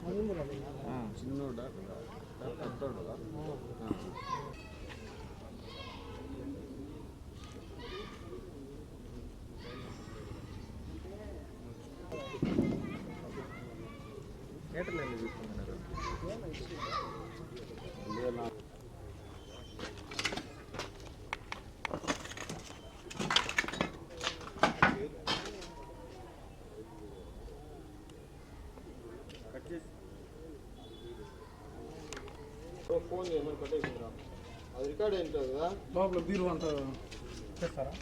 చిన్నోడా పెద్దోడా థియేటర్లో ఎందుకు తీసుకున్నారు? ఫోన్ చేయమని కట్టేసిందిరా. అది రికార్డ్ ఏంటో కదా లోపల బీరు అంతా చేస్తారా?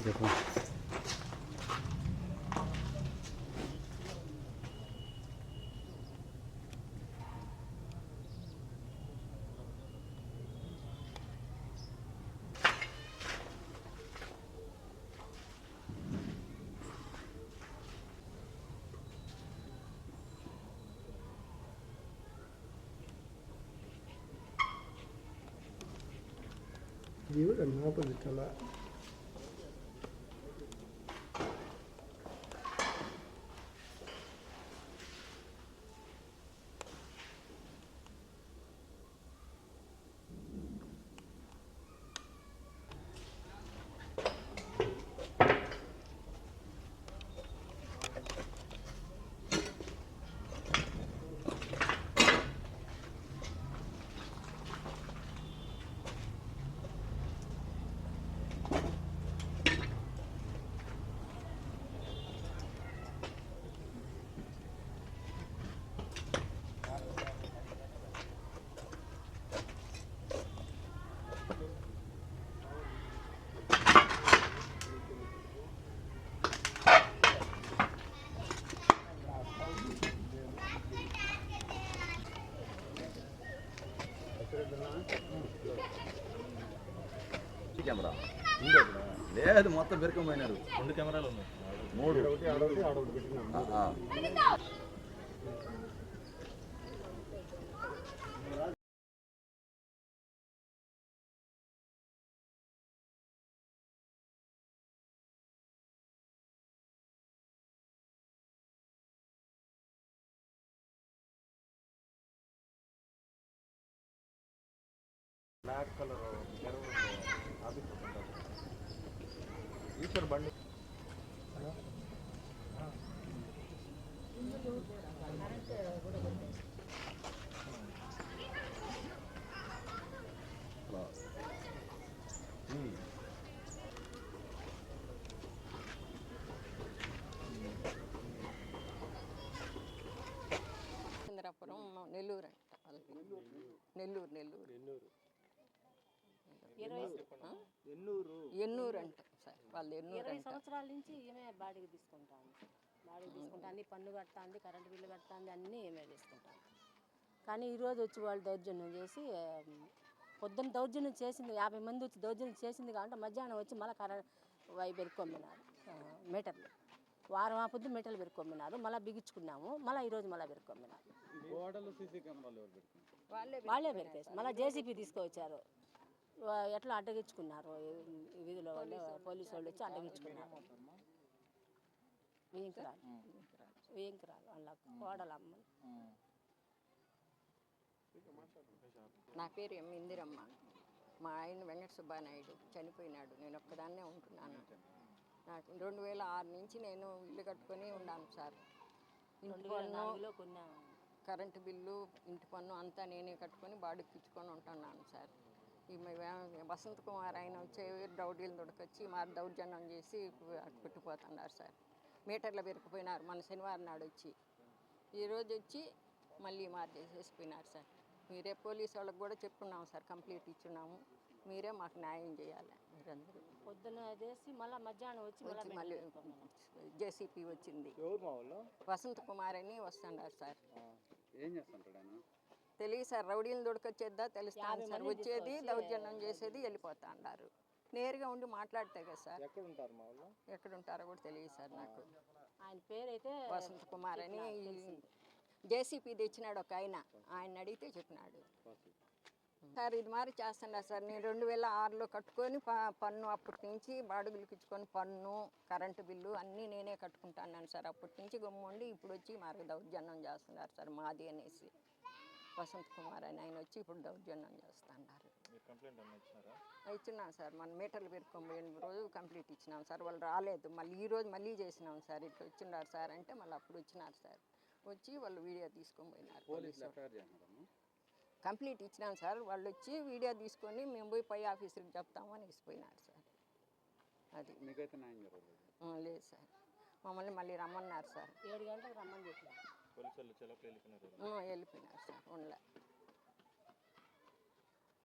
देखो ये करना पड़ता चला కెమెరా లేదు, మొత్తం పెరుకోపోయినారు. 2 కెమెరాలు ఉన్నాయి, 3 బ్లాక్ కలర్ ఈశ్వర్ బండి నెల్లూరు. ఎన్నూరు అంట సార్ వాళ్ళు ఎన్నూరు 20 సంవత్సరాల నుంచి ఈమె బాడీకి తీసుకుంటాను. అన్ని పన్ను కడుతుంది, కరెంటు బిల్లు కడుతుంది, అన్నీ ఈమె తీసుకుంటాను. కానీ ఈరోజు వచ్చి వాళ్ళు దౌర్జన్యం చేసి పొద్దున్న దౌర్జన్యం చేసింది 50 మంది వచ్చి దౌర్జన్యం చేసింది కాబట్టి మధ్యాహ్నం వచ్చి మళ్ళీ పెరుక్కొమ్మినారు మీటర్లు. వారం ఆ పొద్దు మీటర్లు పెరుక్కొమ్మినారు. మళ్ళీ బిగించుకున్నాము. మళ్ళీ ఈరోజు మళ్ళీ పెరుక్కొమ్మినారు. వాళ్ళే పెరికేసి మళ్ళీ జేసీపీ తీసుకొచ్చారు. ఎట్లా అడ్డగించుకున్నారు వీధిలో వాళ్ళు పోలీసు వాళ్ళు వచ్చి అడ్డగించుకున్నారు. వేయింకరాలు వాళ్ళ కోడలమ్మ. నా పేరు ఇందిరమ్మ. మా ఆయన వెంకట సుబ్బానాయుడు చనిపోయినాడు. నేను ఒక్కదాన్నే ఉంటున్నాను. నాకు 2006 నుంచి నేను ఇల్లు కట్టుకొని ఉన్నాను సార్. ఇంటి పన్ను, కరెంటు బిల్లు, ఇంటి పన్ను అంతా నేనే కట్టుకొని బాడుక్కిచ్చుకొని ఉంటున్నాను సార్. ఈ వసంత్ కుమార్ ఆయన వచ్చే రౌడీలు దొడకొచ్చి మా దౌర్జన్యం చేసి కొట్టిపోతున్నారు సార్. మీటర్లు పెరిగిపోయినారు మన శనివారం నాడు వచ్చి. ఈరోజు వచ్చి మళ్ళీ చేసేసిపోయినారు సార్. మీరే పోలీసు వాళ్ళకి కూడా చెప్పున్నాము సార్, కంప్లీట్ ఇచ్చున్నాము. మీరే మాకు న్యాయం చేయాలి. మీరందరూ పొద్దున్న చేసి మళ్ళీ మధ్యాహ్నం వచ్చి మళ్ళీ జేసీపీ వచ్చింది. వసంత్ కుమార్ అని వస్తున్నారు సార్. ఏం చేస్తుంటాడు ఆయన? తెలియదు సార్, రౌడీలను దొడకొచ్చేద్దా తెలుస్తాను సార్. వచ్చేది దౌర్జన్యం చేసేది వెళ్ళిపోతా అన్నారు. నేరుగా ఉండి మాట్లాడితే కదా సార్. ఎక్కడ ఉంటారో కూడా తెలియదు సార్ నాకు. ఆయన పేరైతే వసంత్ కుమార్ అని జేసీపీ తెచ్చినాడు ఒక ఆయన అడిగితే చెప్పినాడు సార్. ఇది మారి చేస్తున్నారు సార్. నేను 2006లో కట్టుకొని పన్ను అప్పటి నుంచి బాడుగులు ఇచ్చుకొని పన్ను, కరెంటు బిల్లు అన్నీ నేనే కట్టుకుంటాను సార్. అప్పటి నుంచి గమ్ముండి ఇప్పుడు వచ్చి మాకు దౌర్జన్యం చేస్తున్నారు సార్. మాది అనేసి వసంత్ కుమార్ అని ఆయన వచ్చి ఇప్పుడు దౌర్జన్యం చేస్తున్నారు. ఇచ్చినాం సార్. మన మీటర్లు పెరుక్కొని రోజు కంప్లీట్ ఇచ్చినాం సార్. వాళ్ళు రాలేదు. మళ్ళీ ఈరోజు మళ్ళీ చేసినాం సార్. ఇట్లా వచ్చినారు సార్ అంటే మళ్ళీ అప్పుడు వచ్చినారు సార్. వచ్చి వాళ్ళు వీడియో తీసుకొని పోయినారు. కంప్లీట్ ఇచ్చినాం సార్. వాళ్ళు వచ్చి వీడియో తీసుకొని మేము పోయి పై ఆఫీసర్కి చెప్తామని వేసిపోయినారు సార్. అది లేదు సార్. మమ్మల్ని మళ్ళీ రమ్మన్నారు సార్. 7 గంటలకు రమ్మని చెప్పినారు. వెళ్ళిపోయినారు సార్. ఉండలే.